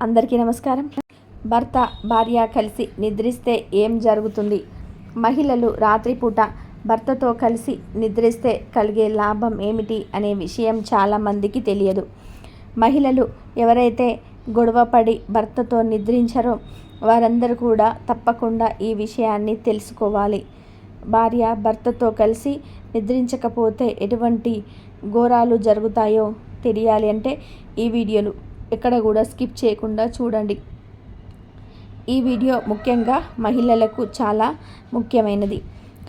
అందరికీ నమస్కారం. భర్త భార్య కలిసి నిద్రిస్తే ఏం జరుగుతుంది? మహిళలు రాత్రిపూట భర్తతో కలిసి నిద్రిస్తే కలిగే లాభం ఏమిటి అనే విషయం చాలామందికి తెలియదు. మహిళలు ఎవరైతే గొడవపడి భర్తతో నిద్రించారో వారందరూ కూడా తప్పకుండా ఈ విషయాన్ని తెలుసుకోవాలి. భార్య భర్తతో కలిసి నిద్రించకపోతే ఎటువంటి ఘోరాలు జరుగుతాయో తెలియాలి అంటే ఈ వీడియోను ఎక్కడ కూడా స్కిప్ చేయకుండా చూడండి. ఈ వీడియో ముఖ్యంగా మహిళలకు చాలా ముఖ్యమైనది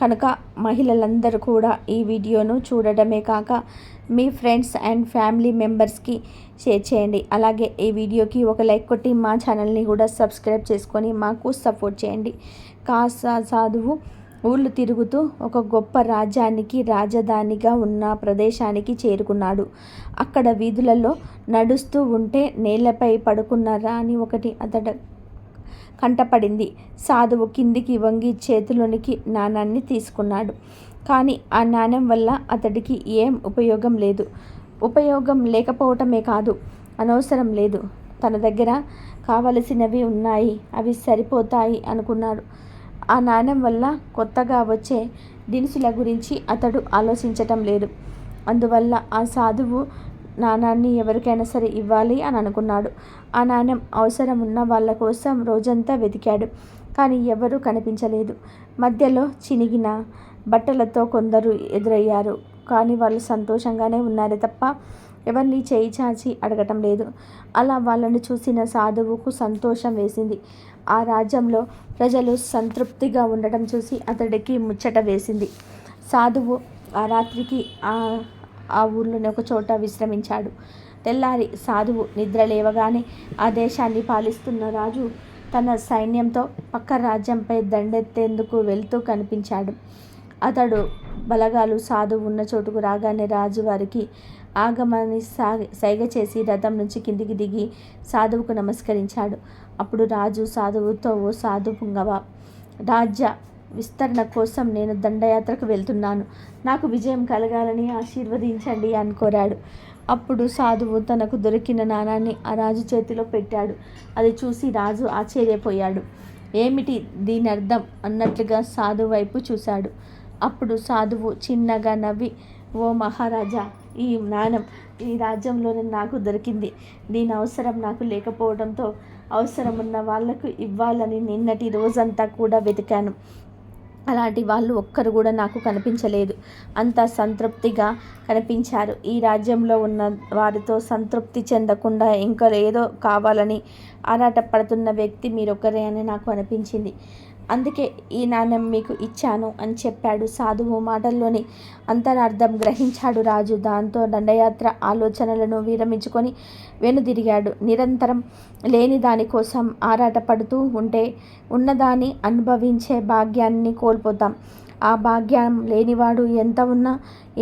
కనుక మహిళలందరూ కూడా ఈ వీడియోను చూడడమే కాక మీ ఫ్రెండ్స్ అండ్ ఫ్యామిలీ మెంబర్స్కి షేర్ చేయండి. అలాగే ఈ వీడియోకి ఒక లైక్ కొట్టి మా ఛానల్ని కూడా సబ్స్క్రైబ్ చేసుకొని మాకు సపోర్ట్ చేయండి. కాసా సాధువు ఊళ్ళు తిరుగుతూ ఒక గొప్ప రాజ్యానికి రాజధానిగా ఉన్న ప్రదేశానికి చేరుకున్నాడు. అక్కడ వీధులలో నడుస్తూ ఉంటే నేలపై పడుకున్న రాణి ఒకటి అతడు కంటపడింది. సాధువు కిందికి వంగి చేతిలోనికి నాణాన్ని తీసుకున్నాడు. కానీ ఆ నాణ్యం వల్ల అతడికి ఏం ఉపయోగం లేదు. ఉపయోగం లేకపోవటమే కాదు, అనవసరం లేదు. తన దగ్గర కావలసినవి ఉన్నాయి, అవి సరిపోతాయి అనుకున్నాడు. ఆ నాణ్యం వల్ల కొత్తగా వచ్చే దినుసుల గురించి అతడు ఆలోచించటం లేదు. అందువల్ల ఆ సాధువు నాణాన్ని ఎవరికైనా సరే ఇవ్వాలి అని అనుకున్నాడు. ఆ నాణ్యం అవసరం ఉన్న వాళ్ళ కోసం రోజంతా వెతికాడు, కానీ ఎవరూ కనిపించలేదు. మధ్యలో చినిగిన బట్టలతో కొందరు ఎదురయ్యారు, కానీ వాళ్ళు సంతోషంగానే ఉన్నారే తప్ప ఎవరిని చేయి చాచి అడగటం లేదు. అలా వాళ్ళను చూసిన సాధువుకు సంతోషం వేసింది. ఆ రాజ్యంలో ప్రజలు సంతృప్తిగా ఉండటం చూసి అతడికి ముచ్చట వేసింది. సాధువు ఆ రాత్రికి ఆ ఊర్లోనే ఒక చోట విశ్రమించాడు. తెల్లారి సాధువు నిద్ర లేవగానే ఆ దేశాన్ని పాలిస్తున్న రాజు తన సైన్యంతో పక్క రాజ్యంపై దండెత్తేందుకు వెళ్తూ కనిపించాడు. అతడు బలగాలు సాధువు ఉన్న చోటుకు రాగానే రాజు వారికి ఆగమని సైగ చేసి రథం నుంచి కిందికి దిగి సాధువుకు నమస్కరించాడు. అప్పుడు రాజు సాధువుతో, ఓ సాధు పుంగవ, రాజ్య విస్తరణ కోసం నేను దండయాత్రకు వెళ్తున్నాను, నాకు విజయం కలగాలని ఆశీర్వదించండి అని కోరాడు. అప్పుడు సాధువు తనకు దొరికిన నాణాన్ని ఆ రాజు చేతిలో పెట్టాడు. అది చూసి రాజు ఆశ్చర్యపోయాడు. ఏమిటి దీని అర్థం అన్నట్లుగా సాధువు వైపు చూశాడు. అప్పుడు సాధువు చిన్నగా నవ్వి, ఓ మహారాజా, ఈ నాణం ఈ రాజ్యంలోనే నాకు దొరికింది. దీని అవసరం నాకు లేకపోవడంతో అవసరం ఉన్న వాళ్లకు ఇవ్వాలని నిన్నటి రోజంతా కూడా వెతికాను. అలాంటి వాళ్ళు ఒక్కరు కూడా నాకు కనిపించలేదు. అంతా సంతృప్తిగా కనిపించారు. ఈ రాజ్యంలో ఉన్న వారితో సంతృప్తి చెందకుండా ఇంకా ఏదో కావాలని ఆరాటపడుతున్న వ్యక్తి మీరొక్కరే అని నాకు అనిపించింది. అందుకే ఈ నాణ్యం మీకు ఇచ్చాను అని చెప్పాడు. సాధువు మాటల్లోని అంతరార్థం గ్రహించాడు రాజు. దాంతో దండయాత్ర ఆలోచనలను విరమించుకొని వెనుదిరిగాడు. నిరంతరం లేని దానికోసం ఆరాటపడుతూ ఉంటే ఉన్నదాన్ని అనుభవించే భాగ్యాన్ని కోల్పోతాం. ఆ భాగ్యం లేనివాడు ఎంత ఉన్నా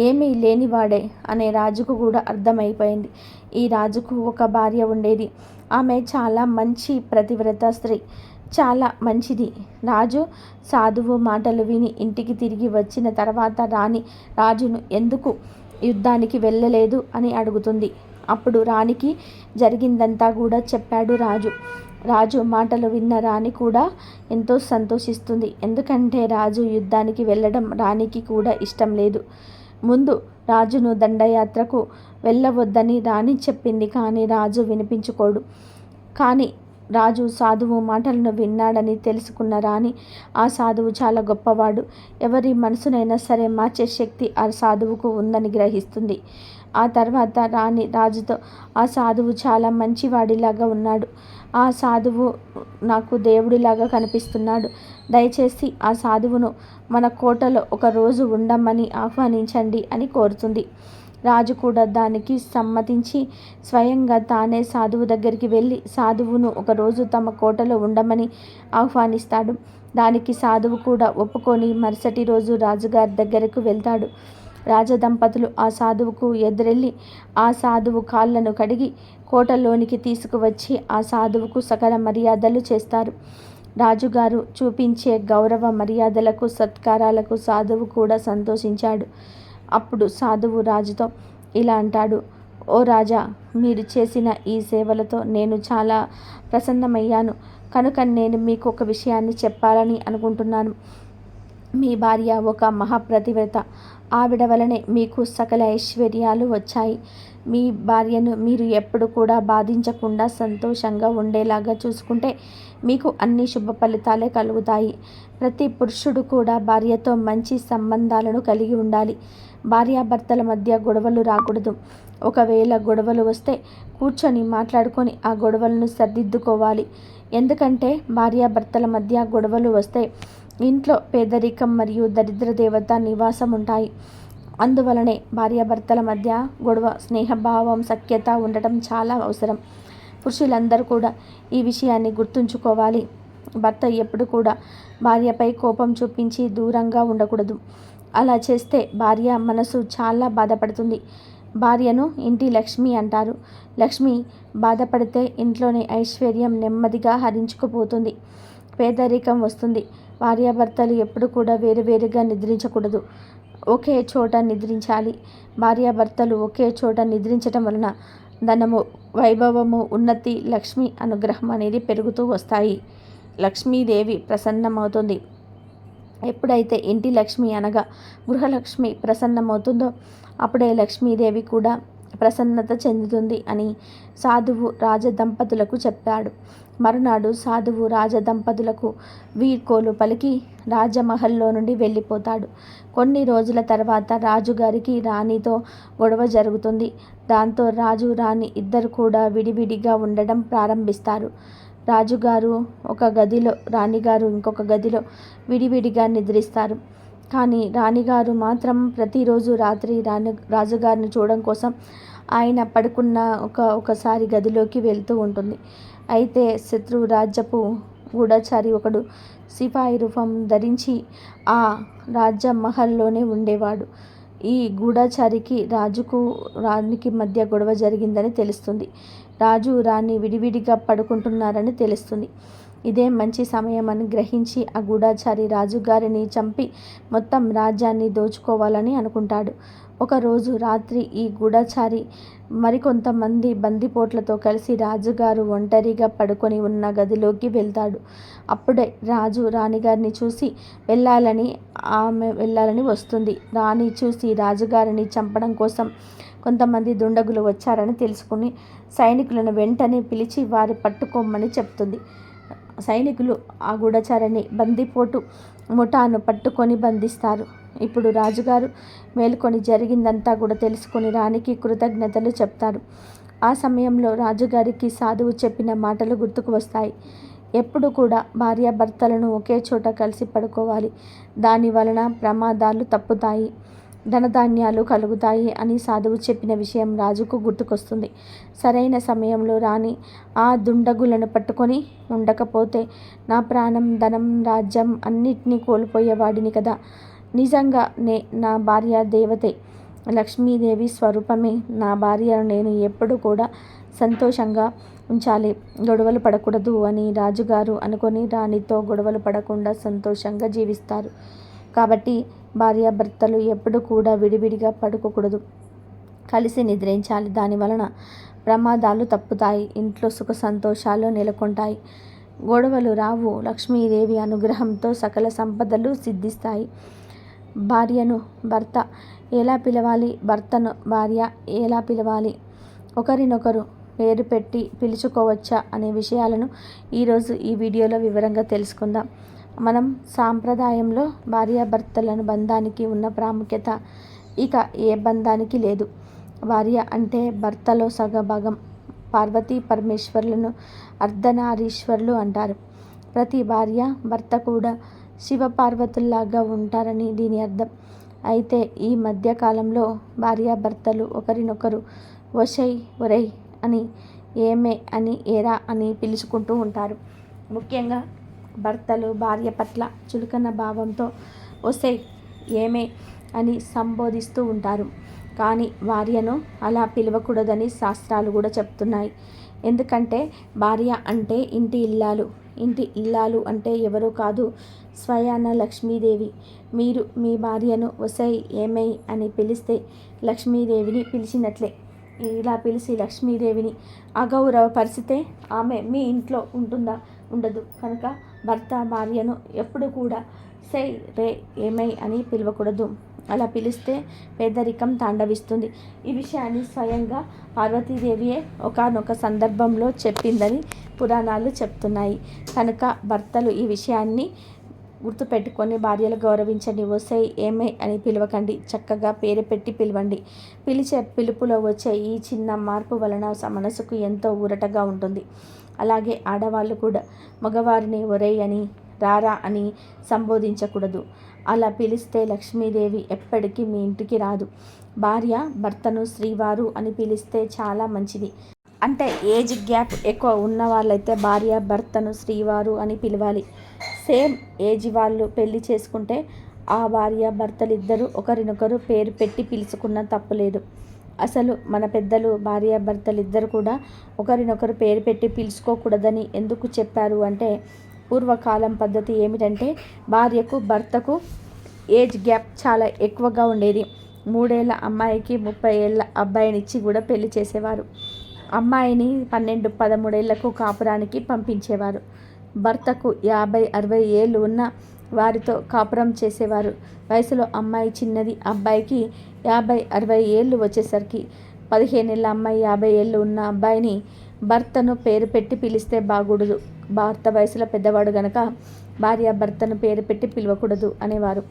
ఏమీ లేనివాడే అనే రాజుకు కూడా అర్థమైపోయింది. ఈ రాజుకు ఒక భార్య ఉండేది. ఆమె చాలా మంచి పతివ్రత స్త్రీ, చాలా మంచిది. రాజు సాధువు మాటలు విని ఇంటికి తిరిగి వచ్చిన తర్వాత రాణి రాజును ఎందుకు యుద్ధానికి వెళ్ళలేదు అని అడుగుతుంది. అప్పుడు రాణికి జరిగిందంతా కూడా చెప్పాడు రాజు. రాజు మాటలు విన్న రాణి కూడా ఎంతో సంతోషిస్తుంది. ఎందుకంటే రాజు యుద్ధానికి వెళ్ళడం రాణికి కూడా ఇష్టం లేదు. ముందు రాజును దండయాత్రకు వెళ్ళవద్దని రాణి చెప్పింది, కానీ రాజు వినిపించుకోడు. కానీ రాజు సాధువు మాటలను విన్నాడని తెలుసుకున్న రాణి ఆ సాధువు చాలా గొప్పవాడు, ఎవరి మనసునైనా సరే మార్చే శక్తి ఆ సాధువుకు ఉందని గ్రహిస్తుంది. ఆ తర్వాత రాణి రాజుతో, ఆ సాధువు చాలా మంచివాడిలాగా ఉన్నాడు, ఆ సాధువు నాకు దేవుడిలాగా కనిపిస్తున్నాడు, దయచేసి ఆ సాధువును మన కోటలో ఒక రోజు ఉండమని ఆహ్వానించండి అని కోరుతుంది. రాజు కూడా దానికి సమ్మతించి స్వయంగా తానే సాధువు దగ్గరికి వెళ్ళి సాధువును ఒకరోజు తమ కోటలో ఉండమని ఆహ్వానిస్తాడు. దానికి సాధువు కూడా ఒప్పుకొని మరుసటి రోజు రాజుగారి దగ్గరకు వెళ్తాడు. రాజదంపతులు ఆ సాధువుకు ఎదురెళ్ళి ఆ సాధువు కాళ్ళను కడిగి కోటలోనికి తీసుకువచ్చి ఆ సాధువుకు సకల మర్యాదలు చేస్తారు. రాజుగారు చూపించే గౌరవ మర్యాదలకు సత్కారాలకు సాధువు కూడా సంతోషించాడు. అప్పుడు సాధువు రాజుతో ఇలా అంటాడు, ఓ రాజా, మీరు చేసిన ఈ సేవలతో నేను చాలా ప్రసన్నమయ్యాను కనుక నేను మీకు ఒక విషయాన్ని చెప్పాలని అనుకుంటున్నాను. మీ భార్య ఒక మహాప్రతివ్రత. ఆవిడ వలనే మీకు సకల ఐశ్వర్యాలు వచ్చాయి. మీ భార్యను మీరు ఎప్పుడు కూడా బాధించకుండా సంతోషంగా ఉండేలాగా చూసుకుంటే మీకు అన్ని శుభ ఫలితాలే కలుగుతాయి. ప్రతి పురుషుడు కూడా భార్యతో మంచి సంబంధాలను కలిగి ఉండాలి. భార్యాభర్తల మధ్య గొడవలు రాకూడదు. ఒకవేళ గొడవలు వస్తే కూర్చొని మాట్లాడుకొని ఆ గొడవలను సరిదిద్దుకోవాలి. ఎందుకంటే భార్యాభర్తల మధ్య గొడవలు వస్తే ఇంట్లో పేదరికం మరియు దరిద్ర దేవత నివాసం ఉంటాయి. అందువలనే భార్యాభర్తల మధ్య గొడవ, స్నేహభావం, సఖ్యత ఉండటం చాలా అవసరం. పురుషులందరూ కూడా ఈ విషయాన్ని గుర్తుంచుకోవాలి. భర్త ఎప్పుడు కూడా భార్యపై కోపం చూపించి దూరంగా ఉండకూడదు. అలా చేస్తే భార్య మనసు చాలా బాధపడుతుంది. భార్యను ఇంటి లక్ష్మి అంటారు. లక్ష్మి బాధపడితే ఇంట్లోని ఐశ్వర్యం నెమ్మదిగా హరించుకుపోతుంది, పేదరికం వస్తుంది. భార్యాభర్తలు ఎప్పుడు కూడా వేరువేరుగా నిద్రించకూడదు, ఒకే చోట నిద్రించాలి. భార్యాభర్తలు ఒకే చోట నిద్రించటం వలన ధనము, వైభవము, ఉన్నతి, లక్ష్మి అనుగ్రహం అనేది పెరుగుతూ వస్తాయి. లక్ష్మీదేవి ప్రసన్నమవుతుంది. ఎప్పుడైతే ఇంటి లక్ష్మి అనగా గృహలక్ష్మి ప్రసన్నమవుతుందో అప్పుడే లక్ష్మీదేవి కూడా ప్రసన్నత చెందుతుంది అని సాధువు రాజదంపతులకు చెప్పాడు. మరునాడు సాధువు రాజదంపతులకు వీడ్కోలు పలికి రాజమహల్లో నుండి వెళ్ళిపోతాడు. కొన్ని రోజుల తర్వాత రాజుగారికి రాణితో గొడవ జరుగుతుంది. దాంతో రాజు, రాణి ఇద్దరు కూడా విడివిడిగా ఉండడం ప్రారంభిస్తారు. రాజుగారు ఒక గదిలో, రాణిగారు ఇంకొక గదిలో విడివిడిగా నిద్రిస్తారు. కానీ రాణిగారు మాత్రం ప్రతిరోజు రాత్రి రాజుగారిని చూడడం కోసం ఆయన పడుకున్న ఒకసారి గదిలోకి వెళ్తూ ఉంటుంది. అయితే శత్రు రాజ్యపు గూఢచారి ఒకడు సిపాయి రూపం ధరించి ఆ రాజమహల్లోనే ఉండేవాడు. ఈ గూఢచారికి రాజుకు రాణికి మధ్య గొడవ జరిగిందని తెలుస్తుంది. రాజు, రాణి విడివిడిగా పడుకుంటున్నారని తెలుస్తుంది. ఇదే మంచి సమయం అని గ్రహించి ఆ గూఢచారి రాజుగారిని చంపి మొత్తం రాజ్యాన్ని దోచుకోవాలని అనుకుంటాడు. ఒకరోజు రాత్రి ఈ గూఢచారి మరికొంతమంది బందిపోట్లతో కలిసి రాజుగారు ఒంటరిగా పడుకొని ఉన్న గదిలోకి వెళ్తాడు. అప్పుడే రాజు రాణిగారిని చూసి వెళ్ళాలని వస్తుంది. రాణి చూసి రాజుగారిని చంపడం కోసం కొంతమంది దుండగులు వచ్చారని తెలుసుకుని సైనికులను వెంటనే పిలిచి వారి పట్టుకోమని చెప్తుంది. సైనికులు ఆ గూఢచారిని బందిపోటు ముఠాను పట్టుకొని బంధిస్తారు. ఇప్పుడు రాజుగారు మేలుకొని జరిగిందంతా కూడా తెలుసుకొని రాణికి కృతజ్ఞతలు చెప్తారు. ఆ సమయంలో రాజుగారికి సాధువు చెప్పిన మాటలు గుర్తుకు వస్తాయి. ఎప్పుడు కూడా భార్యాభర్తలను ఒకే చోట కలిసి పడుకోవాలి. దాని వలన ప్రమాదాలు తప్పుతాయి, ధనధాన్యాలు కలుగుతాయి అని సాధువు చెప్పిన విషయం రాజుకు గుర్తుకొస్తుంది. సరైన సమయంలో రాణి ఆ దుండగులను పట్టుకొని ఉండకపోతే నా ప్రాణం, ధనం, రాజ్యం అన్నిటినీ కోల్పోయేవాడిని కదా. నిజంగా నా భార్య దేవతే, లక్ష్మీదేవి స్వరూపమే. నా భార్యను నేను ఎప్పుడు కూడా సంతోషంగా ఉంచాలి, గొడవలు పడకూడదు అని రాజుగారు అనుకొని రాణితో గొడవలు పడకుండా సంతోషంగా జీవిస్తారు. కాబట్టి భార్యాభర్తలు ఎప్పుడు కూడా విడివిడిగా పడుకోకూడదు, కలిసి నిద్రించాలి. దానివలన ప్రమాదాలు తప్పుతాయి, ఇంట్లో సుఖ సంతోషాలు నెలకొంటాయి, గొడవలు రావు. లక్ష్మీదేవి అనుగ్రహంతో సకల సంపదలు సిద్ధిస్తాయి. భార్యను భర్త ఎలా పిలవాలి, భర్తను భార్య ఎలా పిలవాలి, ఒకరినొకరు పేరు పెట్టి పిలుచుకోవచ్చా అనే విషయాలను ఈరోజు ఈ వీడియోలో వివరంగా తెలుసుకుందాం. మనం సాంప్రదాయంలో భార్యాభర్తలను బంధానికి ఉన్న ప్రాముఖ్యత ఇక ఏ బంధానికి లేదు. భార్య అంటే భర్తలో సగభాగం. పార్వతీ పరమేశ్వరులను అర్ధనారీశ్వరులు అంటారు. ప్రతి భార్య భర్త కూడా శివపార్వతుల్లాగా ఉంటారని దీని అర్థం. అయితే ఈ మధ్యకాలంలో భార్యాభర్తలు ఒకరినొకరు వశై, ఒరై అని, ఏమే అని, ఏరా అని పిలుచుకుంటూ ఉంటారు. ముఖ్యంగా భర్తలు భార్య పట్ల చులకన భావంతో ఒసై, ఏమే అని సంబోధిస్తూ ఉంటారు. కానీ భార్యను అలా పిలవకూడదని శాస్త్రాలు కూడా చెప్తున్నాయి. ఎందుకంటే భార్య అంటే ఇంటి ఇల్లాలు. ఇంటి ఇల్లాలు అంటే ఎవరో కాదు, స్వయాన లక్ష్మీదేవి. మీరు మీ భార్యను ఒసై, ఏమై అని పిలిస్తే లక్ష్మీదేవిని పిలిచినట్లే. ఇలా పిలిచి లక్ష్మీదేవిని అగౌరవపరిచితే ఆమె మీ ఇంట్లో ఉంటుందా? ఉండదు. కనుక భర్త భార్యను ఎప్పుడు కూడా సై రే ఏమై అని పిలవకూడదు. అలా పిలిస్తే పేదరికం తాండవిస్తుంది. ఈ విషయాన్ని స్వయంగా పార్వతీదేవియే ఒకానొక సందర్భంలో చెప్పిందని పురాణాలు చెప్తున్నాయి. కనుక భర్తలు ఈ విషయాన్ని గుర్తుపెట్టుకొని భార్యలు గౌరవించండి. వసై ఏమై అని పిలవకండి, చక్కగా పేరు పెట్టి పిలవండి. పిలిచే పిలుపులో వచ్చే ఈ చిన్న మార్పు వలన మనసుకు ఎంతో ఊరటగా ఉంటుంది. అలాగే ఆడవాళ్ళు కూడా మగవారిని ఒరేయ్ అని రారా అని సంబోధించకూడదు. అలా పిలిస్తే లక్ష్మీదేవి ఎప్పటికీ మీ ఇంటికి రాదు. భార్య భర్తను శ్రీవారు అని పిలిస్తే చాలా మంచిది. అంటే ఏజ్ గ్యాప్ ఎక్కువ ఉన్న వాళ్ళైతే భార్య భర్తను శ్రీవారు అని పిలవాలి. సేమ్ ఏజ్ వాళ్ళు పెళ్లి చేసుకుంటే ఆ భార్య భర్తలిద్దరూ ఒకరినొకరు పేరు పెట్టి పిలుచుకున్న తప్పులేదు. అసలు మన పెద్దలు భార్య భర్తలిద్దరు కూడా ఒకరినొకరు పేరు పెట్టి పిలుచుకోకూడదని ఎందుకు చెప్పారు అంటే, పూర్వకాలం పద్ధతి ఏమిటంటే భార్యకు భర్తకు ఏజ్ గ్యాప్ చాలా ఎక్కువగా ఉండేది. 3 ఏళ్ల అమ్మాయికి 30 ఏళ్ల అబ్బాయినిచ్చి కూడా పెళ్లి చేసేవారు. అమ్మాయిని 12-13 ఏళ్లకు కాపురానికి పంపించేవారు. భర్తకు 50-60 ఏళ్ళు ఉన్న వారితో కాపురం చేసేవారు. వయసులో అమ్మాయి చిన్నది. అబ్బాయికి 50-60 ఏళ్ళు వచ్చేసరికి 15 ఏళ్ళ అమ్మాయి 50 ఏళ్ళు ఉన్న అబ్బాయిని భర్తను పేరు పెట్టి పిలిస్తే బాగూడదు. భర్త వయసులో పెద్దవాడు గనక భార్య భర్తను పేరు పెట్టి పిలవకూడదు అనేవారు.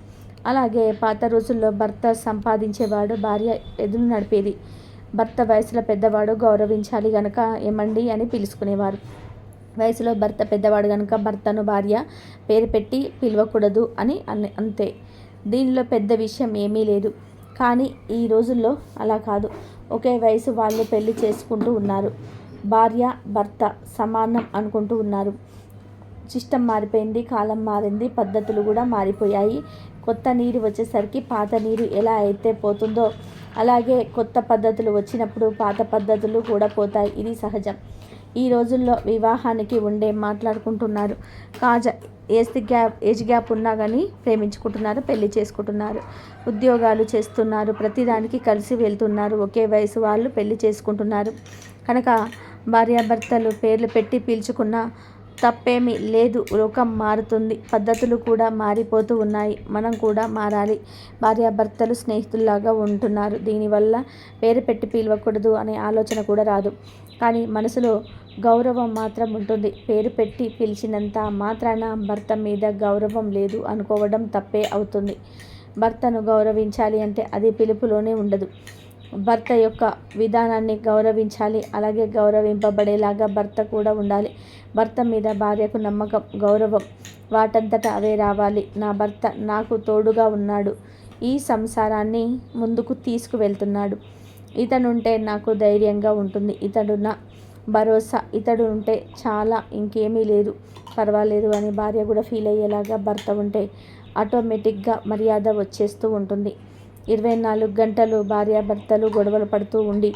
అలాగే పాత రోజుల్లో భర్త సంపాదించేవాడు, భార్య ఎదురు నడిపేది. భర్త వయసులో పెద్దవాడు, గౌరవించాలి గనక ఏమండి అని పిలుచుకునేవారు. వయసులో భర్త పెద్దవాడు కనుక భర్తను భార్య పేరు పెట్టి పిలవకూడదు అని అంతే. దీనిలో పెద్ద విషయం ఏమీ లేదు. కానీ ఈ రోజుల్లో అలా కాదు. ఒకే వయసు వాళ్ళు పెళ్లి చేసుకుంటూ ఉన్నారు. భార్య భర్త సమానం అనుకుంటూ ఉన్నారు. సిస్టమ్ మారిపోయింది, కాలం మారింది, పద్ధతులు కూడా మారిపోయాయి. కొత్త నీరు వచ్చేసరికి పాత నీరు ఎలా అయితే పోతుందో అలాగే కొత్త పద్ధతులు వచ్చినప్పుడు పాత పద్ధతులు కూడా పోతాయి. ఇది సహజం. ఈ రోజుల్లో వివాహానికి మాట్లాడుకుంటున్నారు. ఏజ్ గ్యాప్ ఉన్నా కానీ ప్రేమించుకుంటున్నారు, పెళ్లి చేసుకుంటున్నారు, ఉద్యోగాలు చేస్తున్నారు, ప్రతిదానికి కలిసి వెళ్తున్నారు. ఒకే వయసు వాళ్ళు పెళ్లి చేసుకుంటున్నారు. కనుక భార్యాభర్తలు పేర్లు పెట్టి పిలుచుకున్న తప్పేమీ లేదు. లోకం మారుతుంది, పద్ధతులు కూడా మారిపోతూ ఉన్నాయి. మనం కూడా మారాలి. భార్యాభర్తలు స్నేహితుల్లాగా ఉంటున్నారు. దీనివల్ల పేరు పెట్టి పిలవకూడదు అనే ఆలోచన కూడా రాదు. కానీ మనసులో గౌరవం మాత్రం ఉంటుంది. పేరు పెట్టి పిలిచినంత మాత్రాన భర్త మీద గౌరవం లేదు అనుకోవడం తప్పే అవుతుంది. భర్తను గౌరవించాలి అంటే అది పిలుపులోనే ఉండదు. భర్త యొక్క విధానాన్ని గౌరవించాలి. అలాగే గౌరవింపబడేలాగా భర్త కూడా ఉండాలి. భర్త మీద భార్యకు నమ్మకం, గౌరవం వాటంతట అవే రావాలి. నా భర్త నాకు తోడుగా ఉన్నాడు, ఈ సంసారాన్ని ముందుకు తీసుకువెళ్తున్నాడు, ఇతనుంటే నాకు ధైర్యంగా ఉంటుంది, ఇతడు నా భరోసా, ఇతడు ఉంటే చాలా, ఇంకేమీ లేదు, పర్వాలేదు అని భార్య కూడా ఫీల్ అయ్యేలాగా భర్త ఉంటే ఆటోమేటిక్గా మర్యాద వచ్చేస్తూ ఉంటుంది. 24 గంటలు భార్యాభర్తలు గొడవలు పడుతూ ఉండి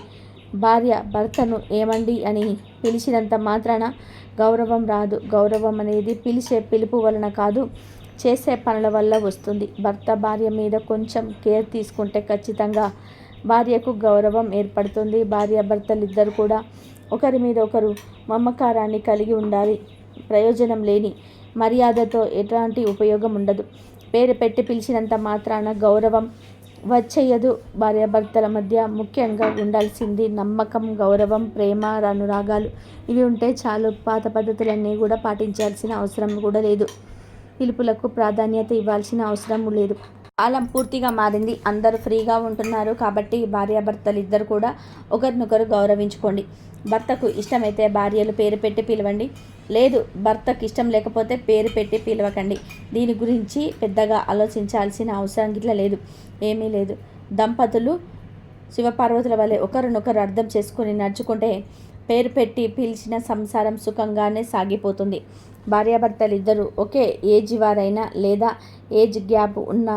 భార్య భర్తను ఏమండి అని పిలిచినంత మాత్రాన గౌరవం రాదు. గౌరవం అనేది పిలిచే పిలుపు వలన కాదు, చేసే పనుల వల్ల వస్తుంది. భర్త భార్య మీద కొంచెం కేర్ తీసుకుంటే ఖచ్చితంగా భార్యకు గౌరవం ఏర్పడుతుంది. భార్యాభర్తలిద్దరు కూడా ఒకరి మీద ఒకరు మమకారాన్ని కలిగి ఉండాలి. ప్రయోజనం లేని మర్యాదతో ఎలాంటి ఉపయోగం ఉండదు. పేరు పెట్టి పిలిచినంత మాత్రాన గౌరవం వచ్చేయదు. భార్యాభర్తల మధ్య ముఖ్యంగా ఉండాల్సింది నమ్మకం, గౌరవం, ప్రేమ, అనురాగాలు. ఇవి ఉంటే చాలు. పాత పద్ధతులన్నీ కూడా పాటించాల్సిన అవసరం కూడా లేదు. పిలుపులకు ప్రాధాన్యత ఇవ్వాల్సిన అవసరం లేదు. కాలం పూర్తిగా మారింది. అందరూ ఫ్రీగా ఉంటున్నారు. కాబట్టి భార్యాభర్తలు ఇద్దరు కూడా ఒకరినొకరు గౌరవించుకోండి. భర్తకు ఇష్టమైతే భార్యలు పేరు పెట్టి పిలవండి. లేదు, భర్తకు ఇష్టం లేకపోతే పేరు పెట్టి పిలవకండి. దీని గురించి పెద్దగా ఆలోచించాల్సిన అవసరం గిట్లా లేదు, ఏమీ లేదు. దంపతులు శివపార్వతుల వలె ఒకరినొకరు అర్థం చేసుకొని నడుచుకుంటే పేరు పెట్టి పిలిచిన సంసారం సుఖంగానే సాగిపోతుంది. భార్యాభర్తలు ఇద్దరు ఒకే ఏజ్ వారైనా లేదా ఏజ్ గ్యాప్ ఉన్న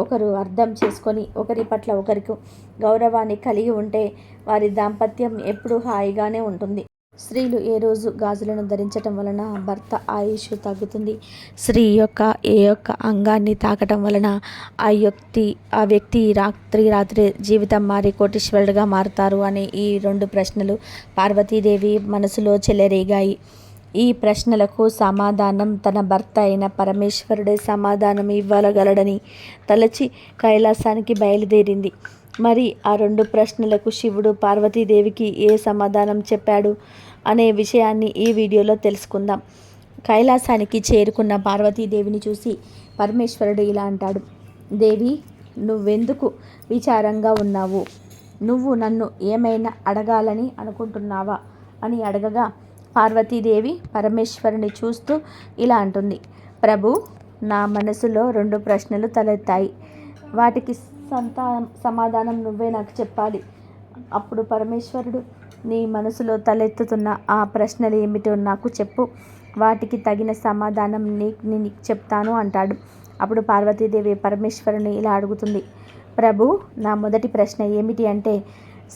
ఒకరు అర్థం చేసుకొని ఒకరి పట్ల ఒకరికి గౌరవాన్ని కలిగి ఉంటే వారి దాంపత్యం ఎప్పుడూ హాయిగానే ఉంటుంది. స్త్రీలు ఏ రోజు గాజులను ధరించటం వలన భర్త ఆయుష్ తగ్గుతుంది. స్త్రీ యొక్క ఏ యొక్క అంగాన్ని తాకటం వలన ఆ వ్యక్తి రాత్రి జీవితం మారి కోటీశ్వరుడుగా మారుతారు అనే ఈ 2 ప్రశ్నలు పార్వతీదేవి మనసులో చెలరేగాయి. ఈ ప్రశ్నలకు సమాధానం తన భర్త అయిన పరమేశ్వరుడే సమాధానం ఇవ్వగలడని తలచి కైలాసానికి బయలుదేరింది. మరి ఆ 2 ప్రశ్నలకు శివుడు పార్వతీదేవికి ఏ సమాధానం చెప్పాడు అనే విషయాన్ని ఈ వీడియోలో తెలుసుకుందాం. కైలాసానికి చేరుకున్న పార్వతీదేవిని చూసి పరమేశ్వరుడు ఇలా అంటాడు, దేవి, నువ్వెందుకు విచారంగా ఉన్నావు? నువ్వు నన్ను ఏమైనా అడగాలని అనుకుంటున్నావా అని అడగగా పార్వతీదేవి పరమేశ్వరుని చూస్తూ ఇలా అంటుంది, ప్రభు, నా మనసులో 2 ప్రశ్నలు తలెత్తాయి. వాటికి సమాధానం నువ్వే నాకు చెప్పాలి. అప్పుడు పరమేశ్వరుడు, నీ మనసులో తలెత్తుతున్న ఆ ప్రశ్నలు ఏమిటో నాకు చెప్పు, వాటికి తగిన సమాధానం నీకు చెప్తాను అంటాడు. అప్పుడు పార్వతీదేవి పరమేశ్వరుని ఇలా అడుగుతుంది, ప్రభు, నా మొదటి ప్రశ్న ఏమిటి అంటే,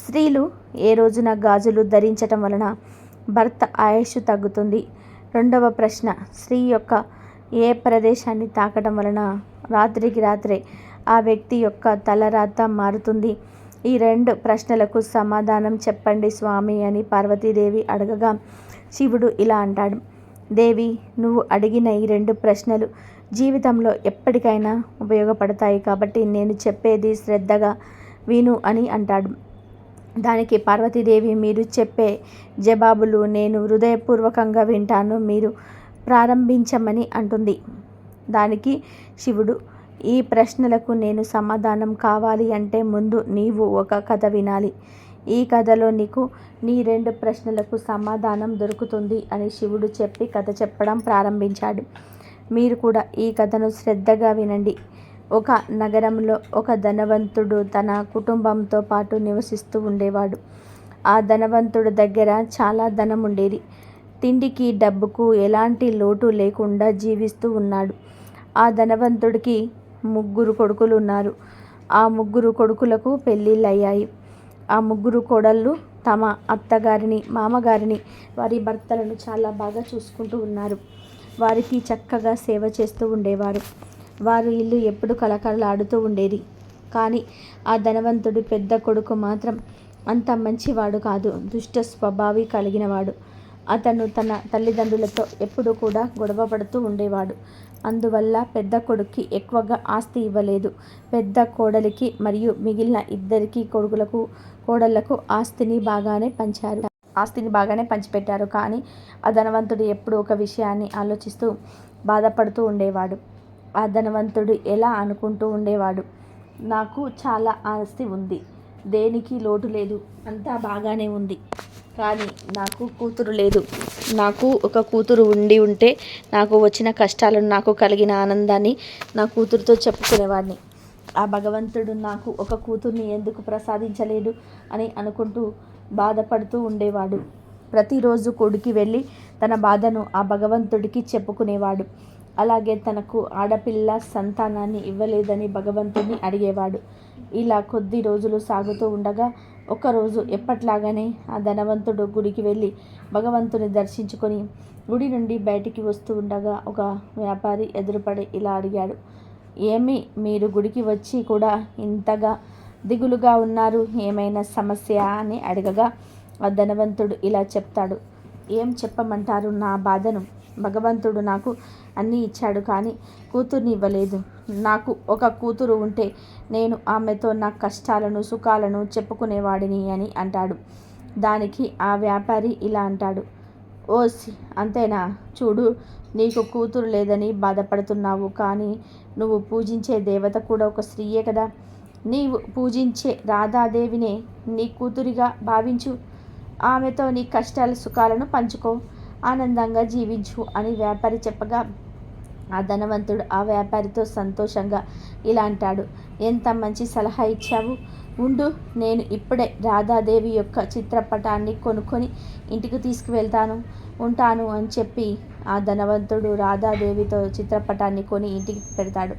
స్త్రీలు ఏ రోజున గాజులు ధరించటం వలన భర్త ఆయుష్ తగ్గుతుంది? రెండవ ప్రశ్న, స్త్రీ యొక్క ఏ ప్రదేశాన్ని తాకటం వలన రాత్రికి రాత్రే ఆ వ్యక్తి యొక్క తలరాత మారుతుంది? ఈ 2 ప్రశ్నలకు సమాధానం చెప్పండి స్వామి అని పార్వతీదేవి అడగగా శివుడు ఇలా అంటాడు, దేవి, నువ్వు అడిగిన ఈ 2 ప్రశ్నలు జీవితంలో ఎప్పటికైనా ఉపయోగపడతాయి కాబట్టి నేను చెప్పేది శ్రద్ధగా విను అని అంటాడు. దానికి పార్వతీదేవి, మీరు చెప్పే జవాబులు నేను హృదయపూర్వకంగా వింటాను, మీరు ప్రారంభించమని అంటుంది. దానికి శివుడు, ఈ ప్రశ్నలకు నేను సమాధానం కావాలి అంటే ముందు నీవు ఒక కథ వినాలి. ఈ కథలో నీకు నీ 2 ప్రశ్నలకు సమాధానం దొరుకుతుంది అని శివుడు చెప్పి కథ చెప్పడం ప్రారంభించాడు. మీరు కూడా ఈ కథను శ్రద్ధగా వినండి. ఒక నగరంలో ఒక ధనవంతుడు తన కుటుంబంతో పాటు నివసిస్తూ ఉండేవాడు. ఆ ధనవంతుడు దగ్గర చాలా ధనం ఉండేది. తిండికి డబ్బుకు ఎలాంటి లోటు లేకుండా జీవిస్తూ ఉన్నాడు. ఆ ధనవంతుడికి 3 కొడుకులు ఉన్నారు. ఆ 3 కొడుకులకు పెళ్ళిళ్ళయ్యాయి. ఆ 3 కోడళ్ళు తమ అత్తగారిని, మామగారిని, వారి భర్తలను చాలా బాగా చూసుకుంటూ ఉన్నారు. వారికి చక్కగా సేవ చేస్తూ ఉండేవారు. వారి ఇల్లు ఎప్పుడు కలకలలాడుతూ ఉండేది. కానీ ఆ ధనవంతుడి పెద్ద కొడుకు మాత్రం అంత మంచివాడు కాదు, దుష్ట స్వభావి కలిగినవాడు. అతను తన తల్లిదండ్రులతో ఎప్పుడూ కూడా గొడవ పడుతూ ఉండేవాడు. అందువల్ల పెద్ద కొడుక్కి ఎక్కువగా ఆస్తి ఇవ్వలేదు. పెద్ద కోడలికి మరియు మిగిలిన 2 కోడళ్లకు ఆస్తిని బాగానే పంచిపెట్టారు. కానీ ఆ ధనవంతుడు ఎప్పుడూ ఒక విషయాన్ని ఆలోచిస్తూ బాధపడుతూ ఉండేవాడు. ఆ ధనవంతుడు ఎలా అనుకుంటూ ఉండేవాడు, నాకు చాలా ఆస్తి ఉంది, దేనికి లోటు లేదు, అంతా బాగానే ఉంది, కానీ నాకు కూతురు లేదు. నాకు ఒక కూతురు ఉంటే నాకు వచ్చిన కష్టాలను, నాకు కలిగిన ఆనందాన్ని నా కూతురుతో చెప్పుకునేవాడిని. ఆ భగవంతుడు నాకు ఒక కూతుర్ని ఎందుకు ప్రసాదించలేడు అని అనుకుంటూ బాధపడుతూ ఉండేవాడు. ప్రతిరోజు గుడికి వెళ్ళి తన బాధను ఆ భగవంతుడికి చెప్పుకునేవాడు. అలాగే తనకు ఆడపిల్ల సంతానాన్ని ఇవ్వలేదని భగవంతుడిని అడిగేవాడు. ఇలా కొద్ది రోజులు సాగుతూ ఉండగా ఒకరోజు ఎప్పట్లాగానే ఆ ధనవంతుడు గుడికి వెళ్ళి భగవంతుని దర్శించుకొని గుడి నుండి బయటికి వస్తూ ఉండగా ఒక వ్యాపారి ఎదురుపడి ఇలా అడిగాడు, ఏమి, మీరు గుడికి వచ్చి కూడా ఇంతగా దిగులుగా ఉన్నారు, ఏమైనా సమస్య అని అడగగా ఆ ధనవంతుడు ఇలా చెప్తాడు, ఏం చెప్పమంటారు నా బాధను? భగవంతుడు నాకు అన్నీ ఇచ్చాడు, కానీ కూతుర్ని ఇవ్వలేదు. నాకు ఒక కూతురు ఉంటే నేను ఆమెతో నా కష్టాలను, సుఖాలను చెప్పుకునేవాడిని అని అంటాడు. దానికి ఆ వ్యాపారి ఇలా అంటాడు, ఓస్, అంతేనా? చూడు, నీకు కూతురు లేదని బాధపడుతున్నావు, కానీ నువ్వు పూజించే దేవత కూడా ఒక స్త్రీయే కదా. నీవు పూజించే రాధాదేవినే నీ కూతురిగా భావించు, ఆమెతో నీ కష్టాల సుఖాలను పంచుకో, ఆనందంగా జీవించు అని వ్యాపారి చెప్పగా ఆ ధనవంతుడు ఆ వ్యాపారితో సంతోషంగా ఇలా అంటాడు, ఎంత మంచి సలహా ఇచ్చావు, ఉండు, నేను ఇప్పుడే రాధాదేవి యొక్క చిత్రపటాన్ని కొనుక్కొని ఇంటికి తీసుకువెళ్తాను, ఉంటాను అని చెప్పి ఆ ధనవంతుడు రాధాదేవితో చిత్రపటాన్ని కొని ఇంటికి పెడతాడు.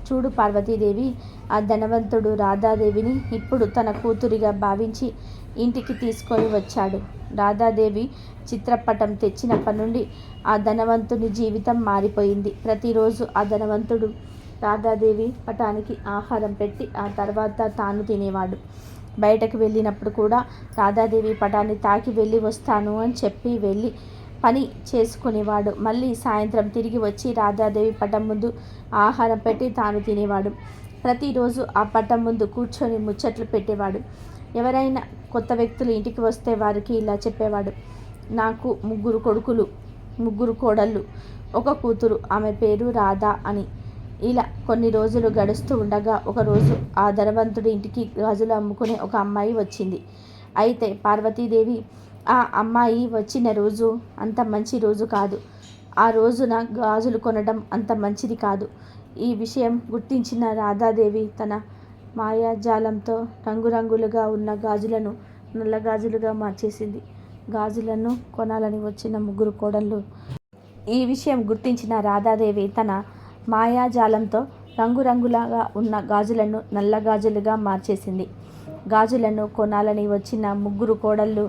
చూడు పార్వతీదేవి, ఆ ధనవంతుడు రాధాదేవిని ఇప్పుడు తన కూతురిగా భావించి ఇంటికి తీసుకొని వచ్చాడు. రాధాదేవి చిత్రపటం తెచ్చినప్పటి నుండి ఆ ధనవంతుని జీవితం మారిపోయింది. ప్రతిరోజు ఆ ధనవంతుడు రాధాదేవి పటానికి ఆహారం పెట్టి ఆ తర్వాత తాను తినేవాడు. బయటకు వెళ్ళినప్పుడు కూడా రాధాదేవి పటాన్ని తాకి వెళ్ళి వస్తాను అని చెప్పి వెళ్ళి పని చేసుకునేవాడు. మళ్ళీ సాయంత్రం తిరిగి వచ్చి రాధాదేవి పటం ముందు ఆహారం పెట్టి తాను తినేవాడు. ప్రతిరోజు ఆ పటం ముందు కూర్చొని ముచ్చట్లు పెట్టేవాడు. ఎవరైనా కొత్త వ్యక్తులు ఇంటికి వస్తే వారికి ఇలా చెప్పేవాడు, నాకు 3 కొడుకులు, 3 కోడళ్ళు, 1 కూతురు, ఆమె పేరు రాధా అని. ఇలా కొన్ని రోజులు గడుస్తూ ఉండగా ఒకరోజు ఆ ధనవంతుడి ఇంటికి గాజులు అమ్ముకునే ఒక అమ్మాయి వచ్చింది. అయితే పార్వతీదేవి ఆ అమ్మాయి వచ్చిన రోజు అంత మంచి రోజు కాదు. ఆ రోజున గాజులు కొనడం అంత మంచిది కాదు. ఈ విషయం గుర్తించిన రాధాదేవి తన మాయాజాలంతో రంగురంగులుగా ఉన్న గాజులను నల్ల గాజులుగా మార్చేసింది. గాజులను కొనాలని వచ్చిన 3 కోడళ్ళు ఈ విషయం గుర్తించిన రాధాదేవి తన మాయాజాలంతో రంగురంగులుగా ఉన్న గాజులను నల్ల గాజులుగా మార్చేసింది. గాజులను కొనాలని వచ్చిన 3 కోడళ్ళు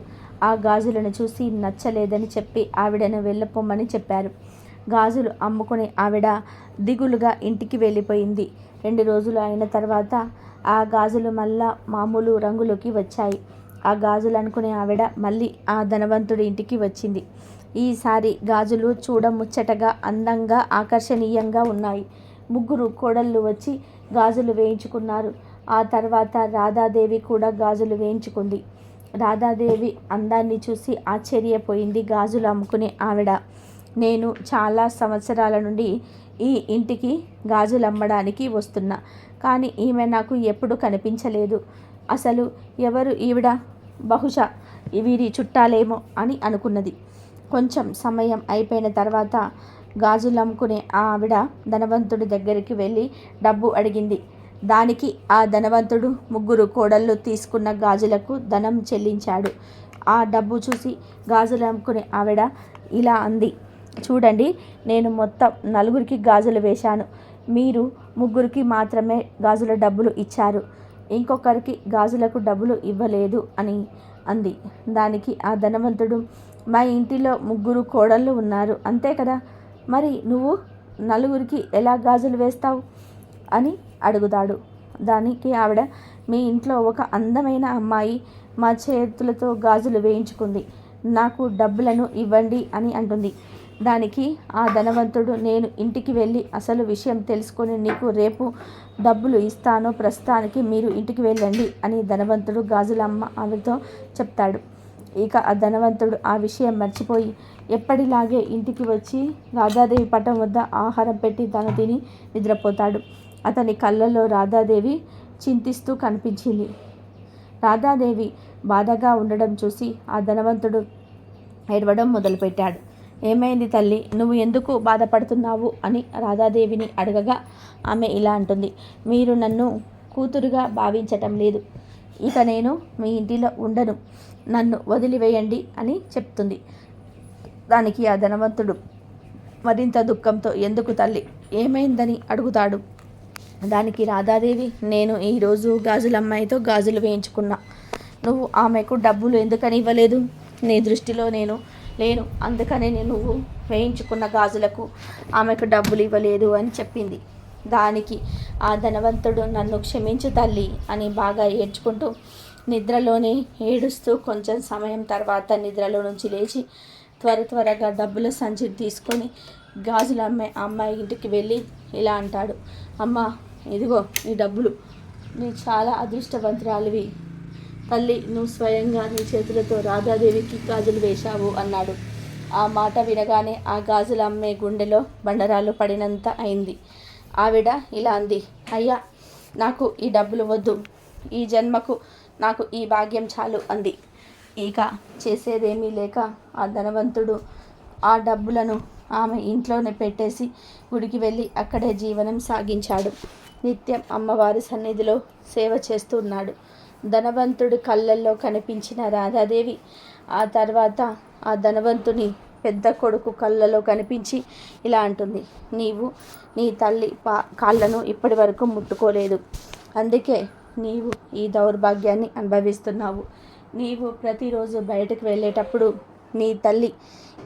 ఆ గాజులను చూసి నచ్చలేదని చెప్పి ఆవిడను వెళ్ళిపోమని చెప్పారు. గాజులు అమ్ముకునే ఆవిడ దిగులుగా ఇంటికి వెళ్ళిపోయింది. 2 రోజులు అయిన తర్వాత ఆ గాజులు మళ్ళా మామూలు రంగులోకి వచ్చాయి. ఆ గాజులు అనుకునే ఆవిడ మళ్ళీ ఆ ధనవంతుడి ఇంటికి వచ్చింది. ఈసారి గాజులు చూడముచ్చటగా, అందంగా, ఆకర్షణీయంగా ఉన్నాయి. 3 కోడళ్ళు వచ్చి గాజులు వేయించుకున్నారు. ఆ తర్వాత రాధాదేవి కూడా గాజులు వేయించుకుంది. రాధాదేవి అందాన్ని చూసి ఆశ్చర్యపోయింది గాజులు అమ్ముకునే ఆవిడ. నేను చాలా సంవత్సరాల నుండి ఈ ఇంటికి గాజులు అమ్మడానికి వస్తున్నా, కానీ ఈమె నాకు ఎప్పుడు కనిపించలేదు. అసలు ఎవరు ఈవిడ? బహుశా వీరి చుట్టాలేమో అని అనుకున్నది. కొంచెం సమయం అయిపోయిన తర్వాత గాజులు అమ్ముకునే ఆవిడ ధనవంతుడి దగ్గరికి వెళ్ళి డబ్బు అడిగింది. దానికి ఆ ధనవంతుడు 3 కోడళ్ళు తీసుకున్న గాజులకు ధనం చెల్లించాడు. ఆ డబ్బు చూసి గాజులు అమ్ముకునే ఆవిడ ఇలా అంది, చూడండి, నేను మొత్తం 4కి గాజులు వేశాను. మీరు 3కి మాత్రమే గాజుల డబ్బులు ఇచ్చారు. ఇంకొకరికి గాజులకు డబ్బులు ఇవ్వలేదు అని అంది. దానికి ఆ ధనవంతుడు, మా ఇంటిలో 3 కోడళ్ళు ఉన్నారు, అంతే కదా, మరి నువ్వు 4కి ఎలా గాజులు వేస్తావు అని అడుగుతాడు. దానికి ఆవిడ, మీ ఇంట్లో ఒక అందమైన అమ్మాయి మా చేతులతో గాజులు వేయించుకుంది, నాకు డబ్బులను ఇవ్వండి అని అంటుంది. దానికి ఆ ధనవంతుడు, నేను ఇంటికి వెళ్ళి అసలు విషయం తెలుసుకొని నీకు రేపు డబ్బులు ఇస్తాను, ప్రస్తుతానికి మీరు ఇంటికి వెళ్ళండి అని ధనవంతుడు గాజులమ్మ ఆవిడతో చెప్తాడు. ఇక ఆ ధనవంతుడు ఆ విషయం మర్చిపోయి ఎప్పటిలాగే ఇంటికి వచ్చి రాధాదేవి పటం వద్ద ఆహారం పెట్టి తాను తిని నిద్రపోతాడు. అతని కళ్ళల్లో రాధాదేవి చింతిస్తూ కనిపించింది. రాధాదేవి బాధగా ఉండడం చూసి ఆ ధనవంతుడు ఏడవడం మొదలుపెట్టాడు. ఏమైంది తల్లి, నువ్వు ఎందుకు బాధపడుతున్నావు అని రాధాదేవిని అడగగా ఆమె ఇలా అంటుంది, మీరు నన్ను కూతురుగా భావించటం లేదు, ఇక నేను మీ ఇంటిలో ఉండను, నన్ను వదిలివేయండి అని చెప్తుంది. దానికి ఆ ధనవంతుడు మరింత దుఃఖంతో, ఎందుకు తల్లి, ఏమైందని అడుగుతాడు. దానికి రాధాదేవి, నేను ఈరోజు గాజులమ్మాయితో గాజులు వేయించుకున్నా, నువ్వు ఆమెకు డబ్బులు ఎందుకని ఇవ్వలేదు, నీ దృష్టిలో నేను లేను, అందుకనే నువ్వు వేయించుకున్న గాజులకు ఆమెకు డబ్బులు ఇవ్వలేదు అని చెప్పింది. దానికి ఆ ధనవంతుడు, నన్ను క్షమించు తల్లి అని బాగా ఏడ్చుకుంటూ నిద్రలోనే ఏడుస్తూ కొంచెం సమయం తర్వాత నిద్రలో నుంచి లేచి త్వరగా డబ్బుల సంచి తీసుకొని గాజులు అమ్మే అమ్మాయి ఇంటికి వెళ్ళి ఇలా అంటాడు, అమ్మ, ఇదిగో ఈ డబ్బులు, నీ చాలా అదృష్టవంతురాలివి తల్లి, నువ్వు స్వయంగా నీ చేతులతో రాధాదేవికి గాజులు వేశావు అన్నాడు. ఆ మాట వినగానే ఆ గాజులు అమ్మే గుండెలో బండరాలు పడినంత అయింది. ఆవిడ ఇలా అంది, అయ్యా, నాకు ఈ డబ్బులు వద్దు, ఈ జన్మకు నాకు ఈ భాగ్యం చాలు అంది. ఇక చేసేదేమీ లేక ఆ ధనవంతుడు ఆ డబ్బులను ఆమె ఇంట్లోనే పెట్టేసి గుడికి వెళ్ళి అక్కడే జీవనం సాగించాడు. నిత్యం అమ్మవారి సన్నిధిలో సేవ చేస్తున్నాడు. ధనవంతుడి కళ్ళల్లో కనిపించిన రాధాదేవి ఆ తర్వాత ఆ ధనవంతుని పెద్ద కొడుకు కళ్ళలో కనిపించి ఇలా అంటుంది, నీవు నీ తల్లి కాళ్ళను ఇప్పటి వరకు ముట్టుకోలేదు, అందుకే నీవు ఈ దౌర్భాగ్యాన్ని అనుభవిస్తున్నావు. నీవు ప్రతిరోజు బయటకు వెళ్ళేటప్పుడు నీ తల్లి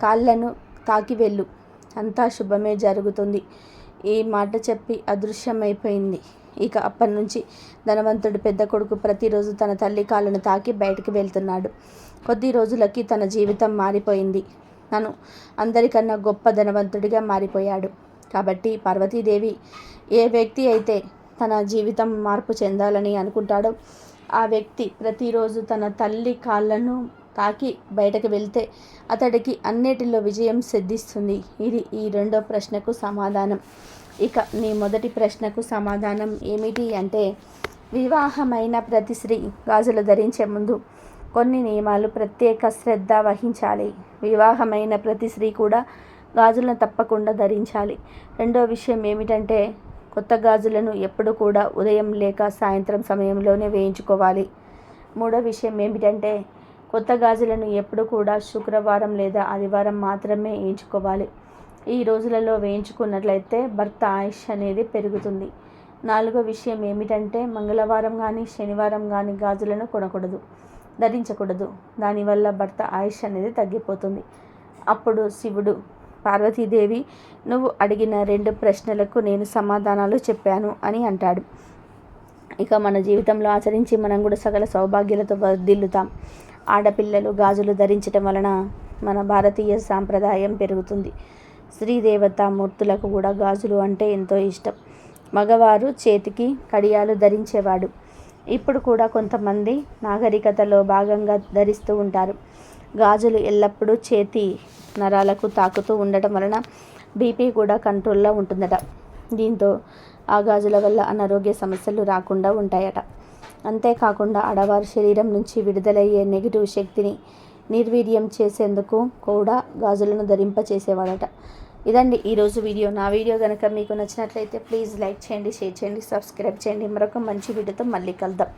కాళ్ళను తాకి వెళ్ళు, అంతా శుభమే జరుగుతుంది. ఈ మాట చెప్పి అదృశ్యమైపోయింది. ఇక అప్పటి నుంచి ధనవంతుడు పెద్ద కొడుకు ప్రతిరోజు తన తల్లి కాళ్ళను తాకి బయటకు వెళ్తున్నాడు. కొద్ది రోజులకి తన జీవితం మారిపోయింది. తను అందరికన్నా గొప్ప ధనవంతుడిగా మారిపోయాడు. కాబట్టి పార్వతీదేవి ఏ వ్యక్తి అయితే తన జీవితం మార్పు చెందాలని అనుకుంటాడో ఆ వ్యక్తి ప్రతిరోజు తన తల్లి కాళ్ళను తాకి బయటకు వెళ్తే అతడికి అన్నిటిలో విజయం సిద్ధిస్తుంది. ఇది ఈ రెండో ప్రశ్నకు సమాధానం. ఇక నీ మొదటి ప్రశ్నకు సమాధానం ఏమిటి అంటే, వివాహమైన ప్రతి స్త్రీ గాజులు ధరించే ముందు కొన్ని నియమాలు ప్రత్యేక శ్రద్ధ వహించాలి. వివాహమైన ప్రతి స్త్రీ కూడా గాజులను తప్పకుండా ధరించాలి. రెండో విషయం ఏమిటంటే, కొత్త గాజులను ఎప్పుడు కూడా ఉదయం లేక సాయంత్రం సమయంలోనే వేయించుకోవాలి. మూడో విషయం ఏమిటంటే, కొత్త గాజులను ఎప్పుడు కూడా శుక్రవారం లేదా ఆదివారం మాత్రమే వేయించుకోవాలి. ఈ రోజులలో వేయించుకున్నట్లయితే భర్త ఆయుష్ అనేది పెరుగుతుంది. నాలుగో విషయం ఏమిటంటే, మంగళవారం కానీ శనివారం కానీ గాజులను కొనకూడదు, ధరించకూడదు. దానివల్ల భర్త ఆయుష్ అనేది తగ్గిపోతుంది. అప్పుడు శివుడు పార్వతీదేవి, నువ్వు అడిగిన 2 ప్రశ్నలకు నేను సమాధానాలు చెప్పాను అని అంటాడు. ఇక మన జీవితంలో ఆచరించి మనం కూడా సకల సౌభాగ్యాలతో వర్ధిల్లుతాం. ఆడపిల్లలు గాజులు ధరించటం వలన మన భారతీయ సాంప్రదాయం పెరుగుతుంది. స్త్రీదేవతా మూర్తులకు కూడా గాజులు అంటే ఎంతో ఇష్టం. మగవారు చేతికి కడియాలు ధరించేవాడు. ఇప్పుడు కూడా కొంతమంది నాగరికతలో భాగంగా ధరిస్తూ ఉంటారు. గాజులు ఎల్లప్పుడూ చేతి నరాలకు తాకుతూ ఉండటం వలన బీపీ కూడా కంట్రోల్లో ఉంటుందట. దీంతో ఆ గాజుల వల్ల అనారోగ్య సమస్యలు రాకుండా ఉంటాయట. అంతేకాకుండా ఆడవారి శరీరం నుంచి విడుదలయ్యే నెగిటివ్ శక్తిని నిర్వీర్యం చేసేందుకు కూడా గాజులను ధరింపచేసేవాడట. ఇదండి ఈరోజు వీడియో. నా వీడియో కనుక మీకు నచ్చినట్లయితే ప్లీజ్ లైక్ చేయండి, షేర్ చేయండి, సబ్స్క్రైబ్ చేయండి. మరొక మంచి వీడియోతో మళ్ళీ కలుద్దాం.